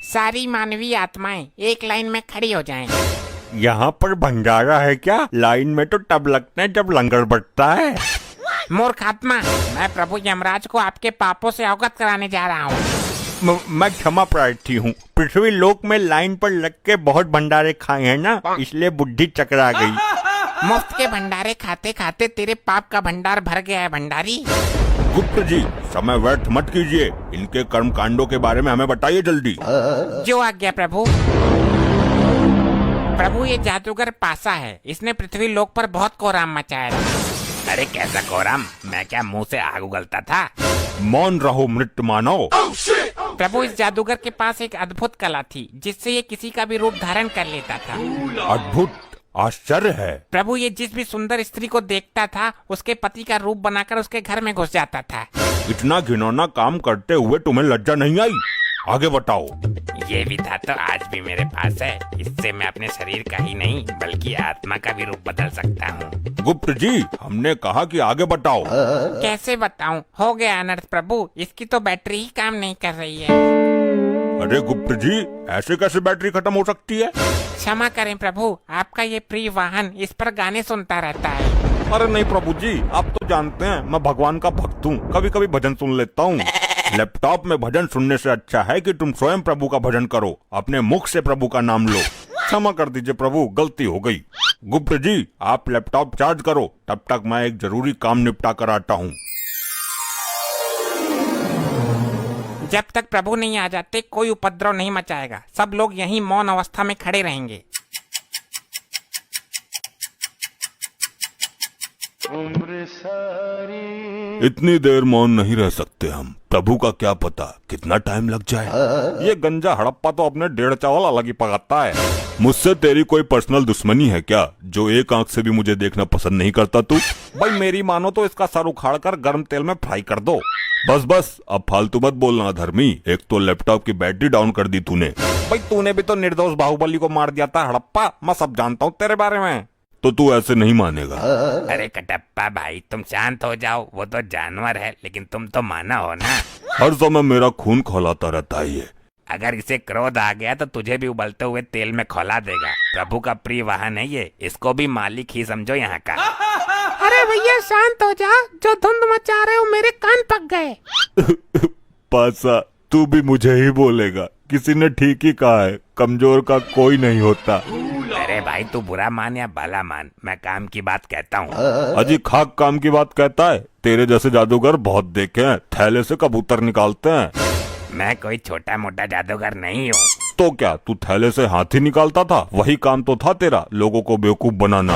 सारी मानवीय आत्माएं एक लाइन में खड़ी हो जाएं। यहाँ पर भंडारा है क्या? लाइन में तो तब लगता है जब लंगर बटता है। मूर्ख आत्मा, मैं प्रभु यमराज को आपके पापों से अवगत कराने जा रहा हूँ। मैं क्षमा प्रार्थी हूँ। पृथ्वी लोक में लाइन पर लग के बहुत भंडारे खाए हैं ना, इसलिए बुद्धि चकरा गई। मुफ्त के भंडारे खाते खाते तेरे पाप का भंडार भर गया है भंडारी। गुप्त जी, समय व्यर्थ मत कीजिए। इनके कर्म कांडों के बारे में हमें बताइए जल्दी। जो आज्ञा प्रभु। प्रभु ये जादूगर पासा है, इसने पृथ्वी लोक पर बहुत कोहराम मचाया था। अरे कैसा कोहराम? मैं क्या मुंह से आग उगलता था? मौन रहो मृत मानव। प्रभु इस जादूगर के पास एक अद्भुत कला थी जिससे ये किसी का भी रूप धारण कर लेता था। अद्भुत? आश्चर्य है। प्रभु ये जिस भी सुंदर स्त्री को देखता था उसके पति का रूप बनाकर उसके घर में घुस जाता था। इतना घिनौना काम करते हुए तुम्हें लज्जा नहीं आई? आगे बताओ। ये भी था तो आज भी मेरे पास है। इससे मैं अपने शरीर का ही नहीं बल्कि आत्मा का भी रूप बदल सकता हूँ। गुप्त जी, हमने कहा कि आगे बताओ। कैसे बताऊं? हो गया अनर्थ प्रभु, इसकी तो बैटरी ही काम नहीं कर रही है। अरे गुप्त जी, ऐसे कैसे बैटरी खत्म हो सकती है? क्षमा करें प्रभु, आपका ये प्रिय वाहन इस पर गाने सुनता रहता है। अरे नहीं प्रभु जी, आप तो जानते हैं मैं भगवान का भक्त हूँ, कभी कभी भजन सुन लेता हूँ। लैपटॉप में भजन सुनने से अच्छा है कि तुम स्वयं प्रभु का भजन करो, अपने मुख से प्रभु का नाम लो। क्षमा कर दीजिए प्रभु, गलती हो गई। गुप्त जी, आप लैपटॉप चार्ज करो, तब तक मैं एक जरूरी काम निपटा कर आता हूँ। जब तक प्रभु नहीं आ जाते कोई उपद्रव नहीं मचाएगा। सब लोग यहीं मौन अवस्था में खड़े रहेंगे। इतनी देर मौन नहीं रह सकते हम। प्रभु का क्या पता कितना टाइम लग जाए। ये गंजा हड़प्पा तो अपने 1.5 चावल अलग ही पकाता है। मुझसे तेरी कोई पर्सनल दुश्मनी है क्या, जो एक आंख से भी मुझे देखना पसंद नहीं करता तू? भाई मेरी मानो तो इसका सर उखाड़ कर गर्म तेल में फ्राई कर दो। बस बस, अब फालतू मत बोलना धर्मी। एक तो लैपटॉप की बैटरी डाउन कर दी तूने। भाई तूने भी तो निर्दोष बाहुबली को मार दिया था हड़प्पा, मैं सब जानता हूँ तेरे बारे में। तो तू ऐसे नहीं मानेगा। अरे कटप्पा भाई, तुम शांत हो जाओ। वो तो जानवर है लेकिन तुम तो माना हो ना। हर समय मेरा खून खौलाता रहता है ये। अगर इसे क्रोध आ गया तो तुझे भी उबलते हुए तेल में खौला देगा। प्रभु का प्रिय वाहन है ये, इसको भी मालिक ही समझो यहाँ का। अरे भैया शांत हो जा, जो धुंध मचा रहे हो मेरे कान पक गए। पासा, तू भी मुझे ही बोलेगा? किसी ने ठीक ही कहा है, कमजोर का कोई नहीं होता। अरे भाई तू बुरा मान या भला मान, मैं काम की बात कहता हूँ। अजी खाक काम की बात कहता है? तेरे जैसे जादूगर बहुत देखे हैं, थैले से कबूतर निकालते हैं। मैं कोई छोटा मोटा जादूगर नहीं हूँ। तो क्या तू थैले से हाथी निकालता था? वही काम तो था तेरा, लोगों को बेवकूफ बनाना।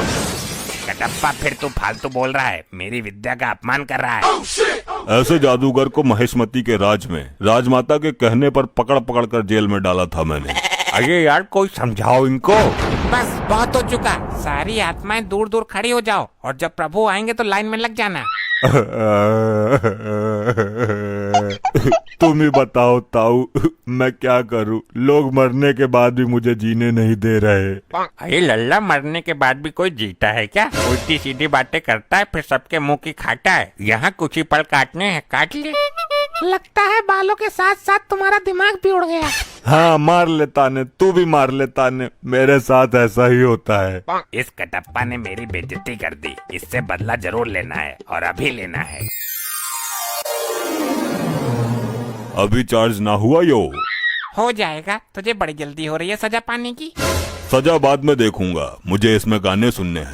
कटप्पा फिर तू फालतू बोल रहा है, मेरी विद्या का अपमान कर रहा है। ऐसे जादूगर को महेशमती के राज में राजमाता के कहने पर पकड़ पकड़ कर जेल में डाला था मैंने। अरे यार कोई समझाओ इनको। बस बहुत हो चुका, सारी आत्माएं दूर दूर खड़ी हो जाओ और जब प्रभु आएंगे तो लाइन में लग जाना। तुम ही बताओ ताऊ, मैं क्या करूं? लोग मरने के बाद भी मुझे जीने नहीं दे रहे। अरे लल्ला, मरने के बाद भी कोई जीता है क्या? उल्टी सीधी बातें करता है फिर सबके मुंह की खाता है। यहाँ कुछ ही पल काटने हैं, काट ले। लगता है बालों के साथ साथ तुम्हारा दिमाग भी उड़ गया। हाँ मार लेता ने, तू भी मार लेता ने, मेरे साथ ऐसा ही होता है। इस कटप्पा ने मेरी बेइज्जती कर दी, इससे बदला जरूर लेना है और अभी लेना है। अभी चार्ज ना हुआ यो? हो जाएगा, तुझे बड़ी जल्दी हो रही है सजा पाने की। सजा बाद में देखूंगा, मुझे इसमें गाने सुनने हैं।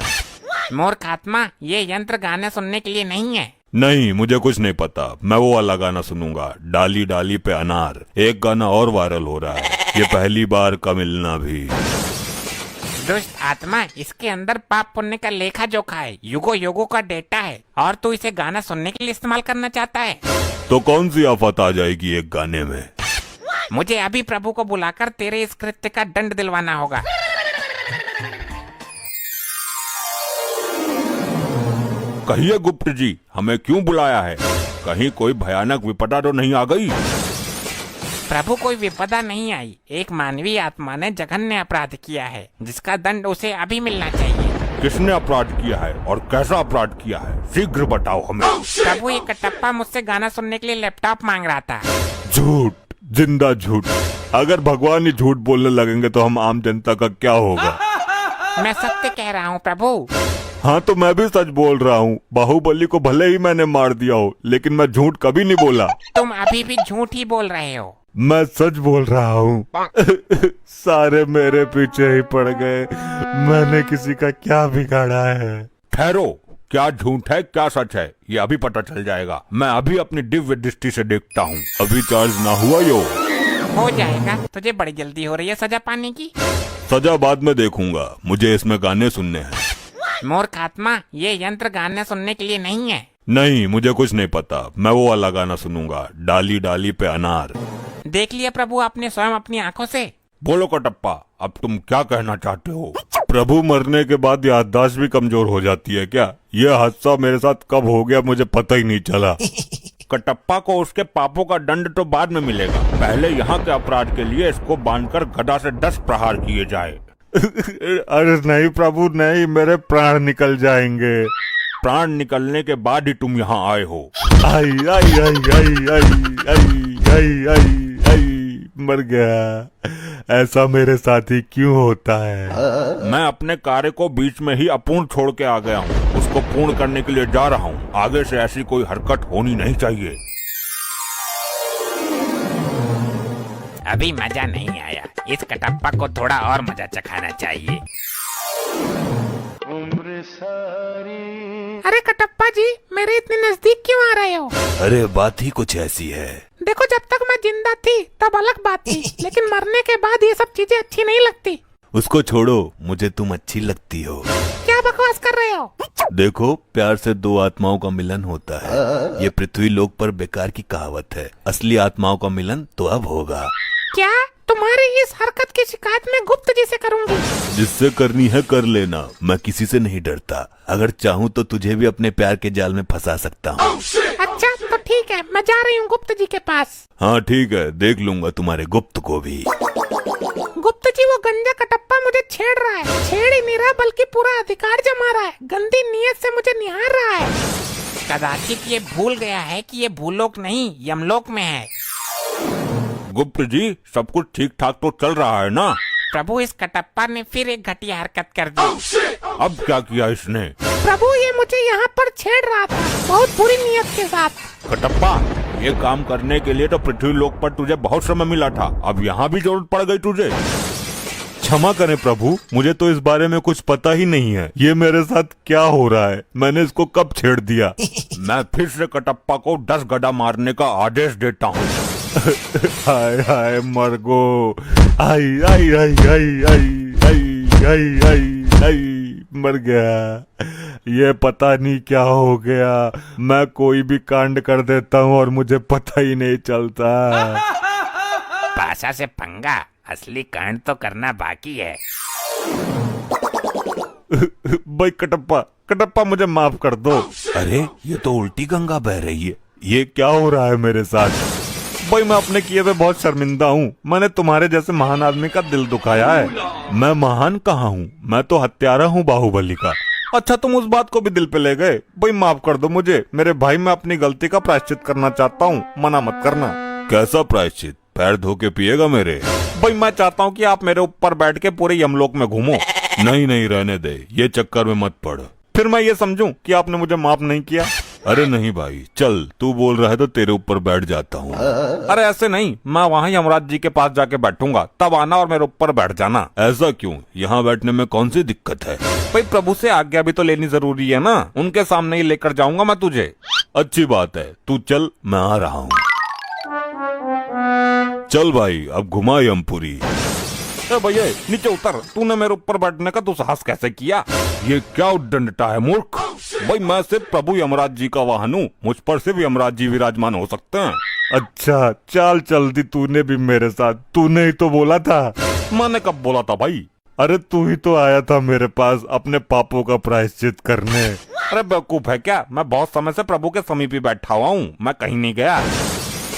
मूर्ख आत्मा, ये यंत्र गाने सुनने के लिए नहीं है। नहीं, मुझे कुछ नहीं पता। मैं वो वाला गाना सुनूंगा, डाली डाली पे अनार। एक गाना और वायरल हो रहा है, ये पहली बार का मिलना भी। दुष्ट आत्मा, इसके अंदर पाप पुण्य का लेखा जोखा है, युगो युगो का डेटा है और तू इसे गाना सुनने के लिए इस्तेमाल करना चाहता है। तो कौन सी आफत आ जाएगी एक गाने में? मुझे अभी प्रभु को बुलाकर तेरे इस कृत्य का दंड दिलवाना होगा। कहिए गुप्त जी, हमें क्यों बुलाया है? कहीं कोई भयानक विपदा तो नहीं आ गई? प्रभु कोई विपदा नहीं आई, एक मानवीय आत्मा ने जघन्य अपराध किया है जिसका दंड उसे अभी मिलना चाहिए। किसने अपराध किया है और कैसा अपराध किया है? शीघ्र बताओ हमें। प्रभु, ये कटप्पा मुझसे गाना सुनने के लिए लैपटॉप मांग रहा था। झूठ, जिंदा झूठ। अगर भगवान ही झूठ बोलने लगेंगे तो हम आम जनता का क्या होगा? मैं सत्य कह रहा हूँ प्रभु। हाँ तो मैं भी सच बोल रहा हूँ। बाहुबली को भले ही मैंने मार दिया हो, लेकिन मैं झूठ कभी नहीं बोला। तुम अभी भी झूठ ही बोल रहे हो। मैं सच बोल रहा हूँ। सारे मेरे पीछे ही पड़ गए। मैंने किसी का क्या बिगाड़ा है? ठहरो, क्या झूठ है क्या सच है ये अभी पता चल जाएगा। मैं अभी अपनी दिव्य दृष्टि से देखता हूँ। अभी चार्ज ना हुआ यो? हो जाएगा, तुझे बड़ी जल्दी हो रही है सजा पाने की। सजा बाद में देखूंगा, मुझे इसमें गाने सुनने हैं। मूर्ख आत्मा, ये यंत्र गाने सुनने के लिए नहीं है। नहीं, मुझे कुछ नहीं पता। मैं वो वाला गाना सुनूंगा, डाली डाली पे अनार। देख लिया प्रभु आपने स्वयं अपनी आंखों से। बोलो कटप्पा, अब तुम क्या कहना चाहते हो? प्रभु मरने के बाद याददाश्त भी कमजोर हो जाती है क्या? यह हादसा मेरे साथ कब हो गया मुझे पता ही नहीं चला। कटप्पा को उसके पापों का दंड तो बाद में मिलेगा। पहले यहाँ के अपराध के लिए इसको बांधकर गदा से 10 प्रहार किए जाए। अरे नहीं प्रभु नहीं, मेरे प्राण निकल जाएंगे। प्राण निकलने के बाद ही तुम यहाँ आए हो। आई आई आई आई आई आई आई आई आई मर गया। ऐसा मेरे साथ ही क्यों होता है? मैं अपने कार्य को बीच में ही अपूर्ण छोड़ के आ गया हूँ। उसको पूर्ण करने के लिए जा रहा हूँ। आगे से ऐसी कोई हरकत होनी नहीं चाहिए। अभी मजा नहीं आया, इस कटप्पा को थोड़ा और मजा चखाना चाहिए। अरे कटप्पा जी, मेरे इतने नजदीक क्यों आ रहे हो? अरे बात ही कुछ ऐसी है। देखो, जब तक मैं जिंदा थी तब अलग बात थी, लेकिन मरने के बाद ये सब चीजें अच्छी नहीं लगती। उसको छोड़ो, मुझे तुम अच्छी लगती हो। क्या बकवास कर रहे हो? देखो, प्यार से दो आत्माओं का मिलन होता है। ये पृथ्वी लोक पर बेकार की कहावत है। असली आत्माओं का मिलन तो अब होगा। क्या? तुम्हारी इस हरकत की शिकायत मैं गुप्त जी से करूंगी। जिससे करनी है कर लेना, मैं किसी से नहीं डरता। अगर चाहूँ तो तुझे भी अपने प्यार के जाल में फंसा सकता हूँ। अच्छा तो ठीक है, मैं जा रही हूँ गुप्त जी के पास। हाँ ठीक है, देख लूंगा तुम्हारे गुप्त को भी। गुप्त जी, वो गंजा कटप्पा मुझे छेड़ रहा है। छेड़ ही नहीं रहा बल्कि पूरा अधिकार जमा रहा है। गंदी नीयत से मुझे निहार रहा है। कदाचित ये भूल गया है कि ये भूलोक नहीं यमलोक में है। गुप्त जी, सब कुछ ठीक ठाक तो चल रहा है ना? प्रभु, इस कटप्पा ने फिर एक घटिया हरकत कर दी। अब क्या किया इसने? प्रभु, ये मुझे यहाँ पर छेड़ रहा था बहुत बुरी नीयत के साथ। कटप्पा, ये काम करने के लिए तो पृथ्वी लोक पर तुझे बहुत समय मिला था। अब यहाँ भी जरूरत पड़ गई तुझे। क्षमा करें प्रभु, मुझे तो इस बारे में कुछ पता ही नहीं है। ये मेरे साथ क्या हो रहा है? मैंने इसको कब छेड़ दिया? मैं फिर से कटप्पा को 10 गदा मारने का आदेश देता हूँ। हाय हाय मरगो, आई आई आई आई आई आई आई आई आई मर गया। ये पता नहीं क्या हो गया। मैं कोई भी कांड कर देता हूँ और मुझे पता ही नहीं चलता। पासा से पंगा, असली कांड तो करना बाकी है। भाई कटप्पा, कटप्पा मुझे माफ कर दो। अरे ये तो उल्टी गंगा बह रही है। ये क्या हो रहा है मेरे साथ? भाई मैं अपने किए पे बहुत शर्मिंदा हूँ। मैंने तुम्हारे जैसे महान आदमी का दिल दुखाया है। मैं महान कहाँ हूँ, मैं तो हत्यारा हूँ बाहुबली का। अच्छा तुम उस बात को भी दिल पे ले गए। भाई माफ कर दो मुझे मेरे भाई, मैं अपनी गलती का प्रायश्चित करना चाहता हूँ, मना मत करना। कैसा प्रायश्चित? पैर धो के पिएगा मेरे? भाई मैं चाहता हूँ कि आप मेरे ऊपर बैठ के पूरे यमलोक में घूमो। नहीं नहीं रहने दे, ये चक्कर में मत पड़। फिर मैं ये समझूं कि आपने मुझे माफ नहीं किया? अरे नहीं भाई, चल तू बोल रहा है तो तेरे ऊपर बैठ जाता हूँ। अरे ऐसे नहीं, मैं वहाँ यमराज जी के पास जाके बैठूंगा, तब आना और मेरे ऊपर बैठ जाना। ऐसा क्यों? यहाँ बैठने में कौन सी दिक्कत है? भाई प्रभु से आज्ञा भी तो लेनी जरूरी है ना। उनके सामने ही लेकर जाऊंगा मैं तुझे। अच्छी बात है, तू चल, मैं आ रहा हूँ। चल भाई, अब घुमा यमपुरी। भैया नीचे उतर, तूने मेरे ऊपर बैठने का दुस्साहस कैसे किया? ये क्या उद्दंडता है मूर्ख। भाई मैं सिर्फ प्रभु यमराज जी का वाहन हूँ, मुझ पर सिर्फ यमराज जी विराजमान हो सकते हैं। अच्छा चाल चल दी तूने भी मेरे साथ। तूने ही तो बोला था। मैंने कब बोला था भाई? अरे तू ही तो आया था मेरे पास अपने पापों का प्रायश्चित करने। अरे बेवकूफ है क्या? मैं बहुत समय से प्रभु के समीप ही बैठा हुआ हूँ, मैं कहीं नहीं गया।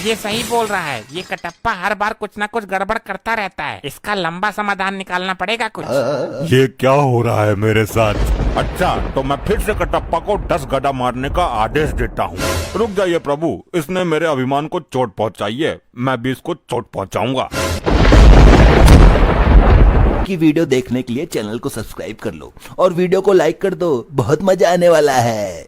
ये सही बोल रहा है। ये कटप्पा हर बार कुछ ना कुछ गड़बड़ करता रहता है। इसका लंबा समाधान निकालना पड़ेगा कुछ। ये क्या हो रहा है मेरे साथ? अच्छा, तो मैं फिर से कटप्पा को 10 गदा मारने का आदेश देता हूँ। रुक जाइए प्रभु, इसने मेरे अभिमान को चोट पहुँचाई है, मैं भी इसको चोट पहुँचाऊंगा। की वीडियो देखने के लिए चैनल को सब्सक्राइब कर लो और वीडियो को लाइक कर दो, बहुत मजा आने वाला है।